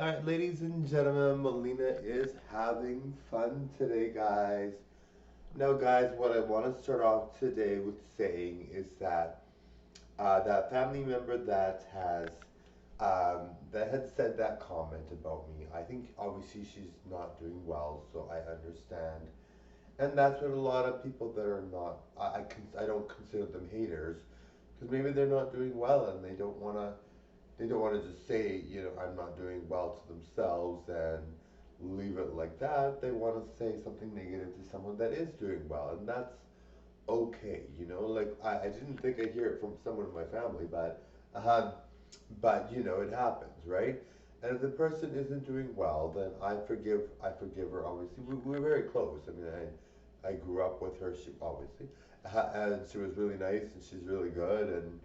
All right, ladies and gentlemen, Melina is having fun today, guys. Now, guys, what I want to start off today with saying is that that family member that had said that comment about me. I think obviously she's not doing well, so I understand. And that's what a lot of people that are not. I don't consider them haters because maybe they're not doing well and they don't want to just say, I'm not doing well to themselves and leave it like that. They want to say something negative to someone that is doing well, and that's okay. Like I didn't think I'd hear it from someone in my family, uh, it happens, right? And if the person isn't doing well, then I forgive her. Obviously, we're very close. I mean, I grew up with her. She obviously, and she was really nice, and she's really good, and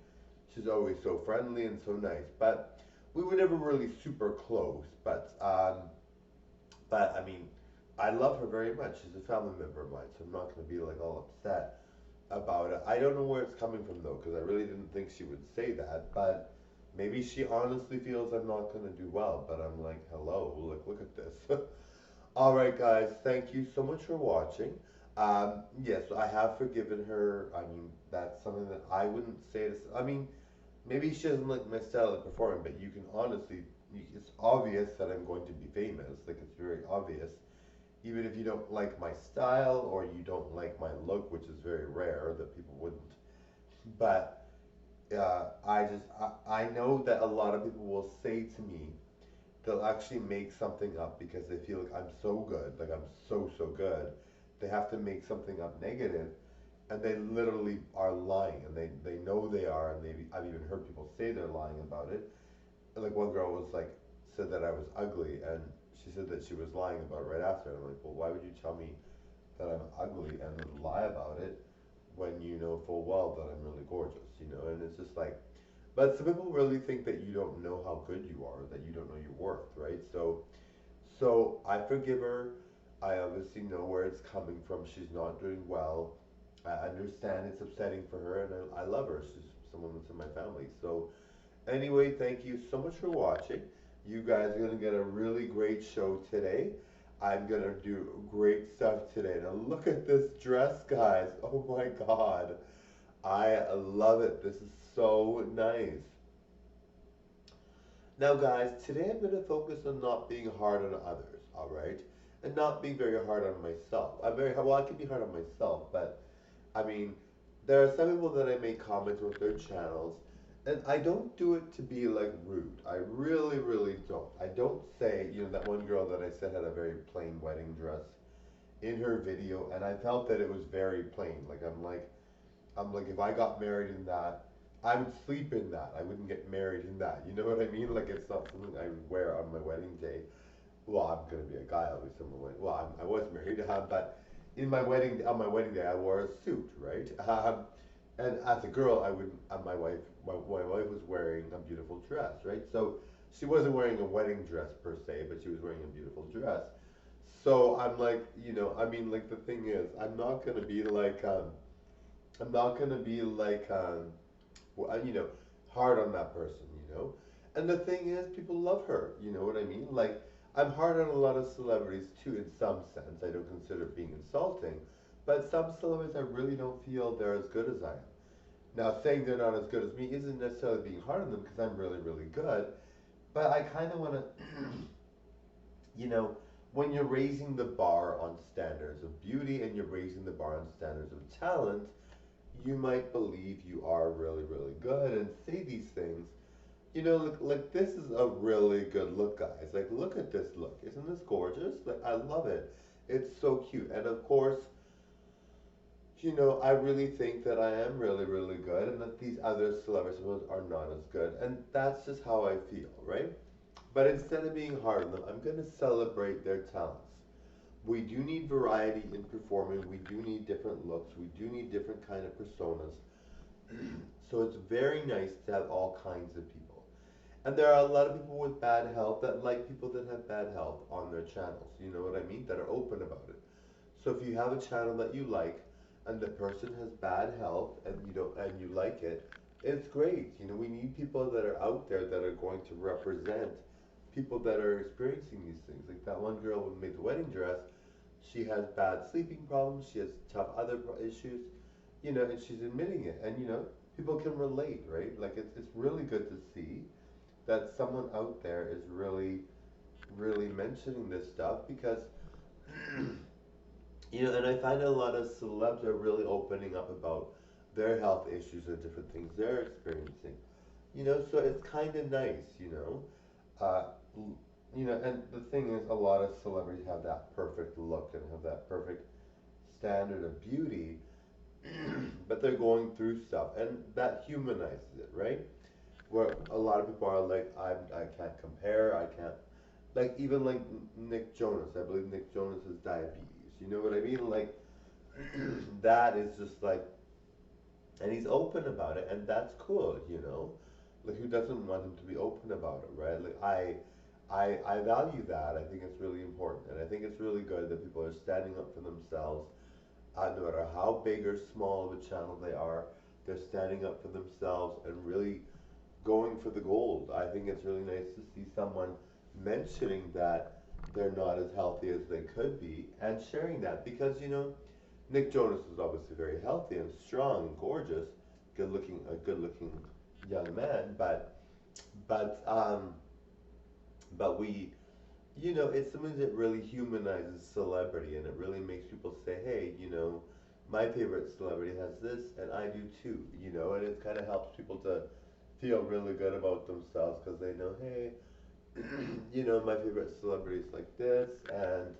she's always so friendly and so nice. But we were never really super close. But I mean, I love her very much. She's a family member of mine, so I'm not going to be like all upset about it. I don't know where it's coming from though, because I really didn't think she would say that. But maybe she honestly feels I'm not going to do well. But I'm like, hello, look at this. All right, guys, thank you so much for watching. Yes, I have forgiven her. I mean, that's something that I wouldn't say to. I mean, maybe she doesn't like my style of performing, but you can honestly, it's obvious that I'm going to be famous. Like, it's very obvious. Even if you don't like my style or you don't like my look, which is very rare that people wouldn't. But I know that a lot of people will say to me, they'll actually make something up because they feel like I'm so good, like I'm so good. They have to make something up negative, and they literally are lying, and they know they are, and I've even heard people say they're lying about it. Like one girl was like said that I was ugly, and she said that she was lying about it right after. And I'm like, well, why would you tell me that I'm ugly and then lie about it when you know full well that I'm really gorgeous, And it's just like, but some people really think that you don't know how good you are, that you don't know your worth, right? So I forgive her. I obviously know where it's coming from. She's not doing well. I understand it's upsetting for her, and I love her. She's someone that's in my family. So anyway, thank you so much for watching. You guys are gonna get a really great show today. I'm gonna do great stuff today. Now look at this dress, guys. Oh my God. I love it. This is so nice. Now, guys, today I'm going to focus on not being hard on others, all right? And not being very hard on myself. I can be hard on myself, but I mean, there are some people that I make comments with their channels, and I don't do it to be like rude. I really, really don't. I don't say, that one girl that I said had a very plain wedding dress in her video, and I felt that it was very plain. I'm like, if I got married in that, I would sleep in that. I wouldn't get married in that. You know what I mean? Like, it's not something I would wear on my wedding day. Well, I'm gonna be a guy, obviously. On my wedding. Well, I was married, but on my wedding day, I wore a suit, right? And as a girl, I would. My wife was wearing a beautiful dress, right? So she wasn't wearing a wedding dress per se, but she was wearing a beautiful dress. So I'm like, I mean, like the thing is, I'm not gonna be like, hard on that person. And the thing is, people love her. You know what I mean? Like, I'm hard on a lot of celebrities too, in some sense. I don't consider it being insulting, but some celebrities I really don't feel they're as good as I am. Now, saying they're not as good as me isn't necessarily being hard on them because I'm really, really good. But I kind of want to, you know, when you're raising the bar on standards of beauty and you're raising the bar on standards of talent, you might believe you are really, really good and say these things. Like this is a really good look, guys. Like, look at this look. Isn't this gorgeous? Like, I love it. It's so cute. And of course, I really think that I am really, really good and that these other celebrities are not as good. And that's just how I feel, right? But instead of being hard on them, I'm going to celebrate their talents. We do need variety in performing. We do need different looks. We do need different kind of personas. So it's very nice to have all kinds of people. And there are a lot of people with bad health that like people that have bad health on their channels. You know what I mean? That are open about it. So if you have a channel that you like and the person has bad health and you like it, it's great. We need people that are out there that are going to represent people that are experiencing these things. Like that one girl who made the wedding dress, she has bad sleeping problems, she has tough other issues, you know, and she's admitting it. And, you know, people can relate, right? Like it's really good to see that someone out there is really, really mentioning this stuff because, you know, and I find a lot of celebs are really opening up about their health issues and different things they're experiencing. You know, so it's kind of nice, you know. Uh, you know, and the thing is, a lot of celebrities have that perfect look and have that perfect standard of beauty, but they're going through stuff, and that humanizes it, right? Where a lot of people are like, I can't compare, I can't, like even like Nick Jonas. I believe Nick Jonas has diabetes. You know what I mean? Like that is just like, and he's open about it, and that's cool, you know. Like who doesn't want him to be open about it, right? Like I value that. I think it's really important, and I think it's really good that people are standing up for themselves. No matter how big or small of a channel they are, they're standing up for themselves and really going for the gold. I think it's really nice to see someone mentioning that they're not as healthy as they could be and sharing that because you know Nick Jonas is obviously very healthy and strong and gorgeous, good looking young man, but um but we you know it's something that really humanizes celebrity and it really makes people say, hey, you know, my favorite celebrity has this and I do too, you know, and it kind of helps people to feel really good about themselves because they know, hey, you know, my favorite celebrity is like this, and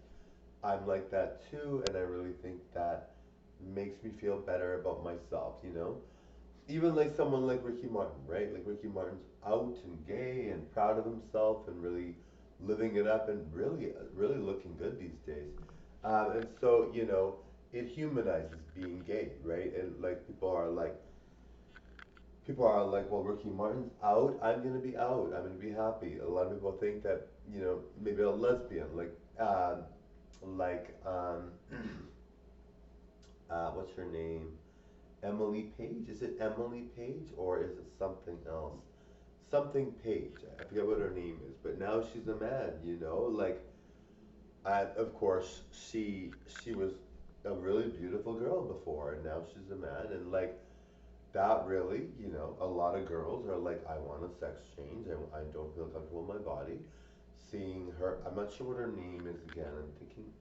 I'm like that too, and I really think that makes me feel better about myself, you know? Even like someone like Ricky Martin, right? Like Ricky Martin's out and gay and proud of himself and really living it up and really, really looking good these days. And so, you know, it humanizes being gay, right? And like people are like, well, Ricky Martin's out. I'm gonna be out. I'm gonna be happy. A lot of people think that you know maybe a lesbian, like what's her name? Emily Page. Is it Emily Page or is it something else? Something Page. I forget what her name is, but now she's a man. You know, like, and of course she was a really beautiful girl before, and now she's a man, and like that really, you know, a lot of girls are like, I want a sex change. I don't feel comfortable in my body. Seeing her, I'm not sure what her name is again. I'm thinking,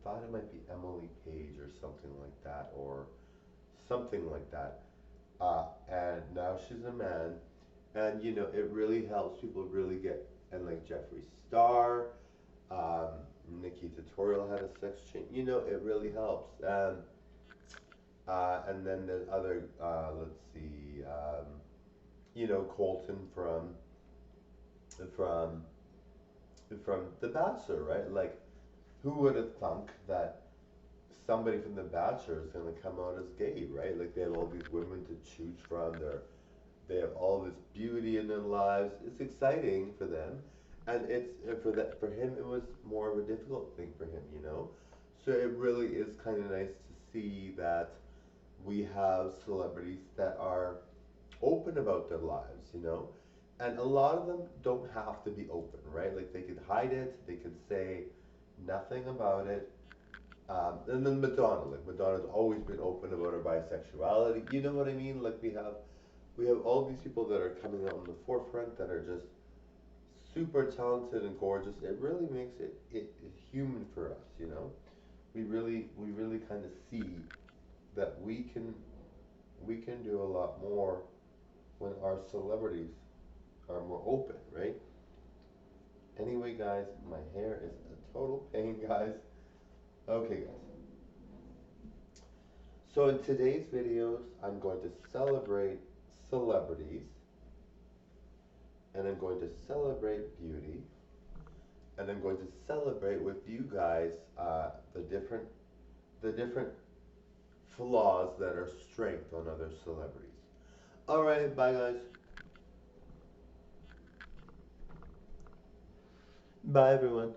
thought it might be Emily Page or something like that, or something like that. And now she's a man, and you know, it really helps people really get, and like Jeffree Star, um, Nikki Tutorial had a sex change. You know, it really helps. And then there's other, let's see, you know, Colton from from The Bachelor, right? Like, who would have thunk that somebody from The Bachelor is going to come out as gay, right? Like, they have all these women to choose from. They have all this beauty in their lives. It's exciting for them, and it's for him. It was more of a difficult thing for him, you know. So it really is kind of nice to see that we have celebrities that are open about their lives, you know? And a lot of them don't have to be open, right? Like they could hide it, they could say nothing about it. And then Madonna, like Madonna's always been open about her bisexuality. You know what I mean? Like we have all these people that are coming out on the forefront that are just super talented and gorgeous. It really makes it human for us, you know? We really kind of see that we can do a lot more when our celebrities are more open, right? Anyway, guys, my hair is a total pain, guys. Okay, guys. So in today's videos, I'm going to celebrate celebrities, and I'm going to celebrate beauty, and I'm going to celebrate with you guys the different flaws that are strength on other celebrities. All right, bye, guys. Bye, everyone.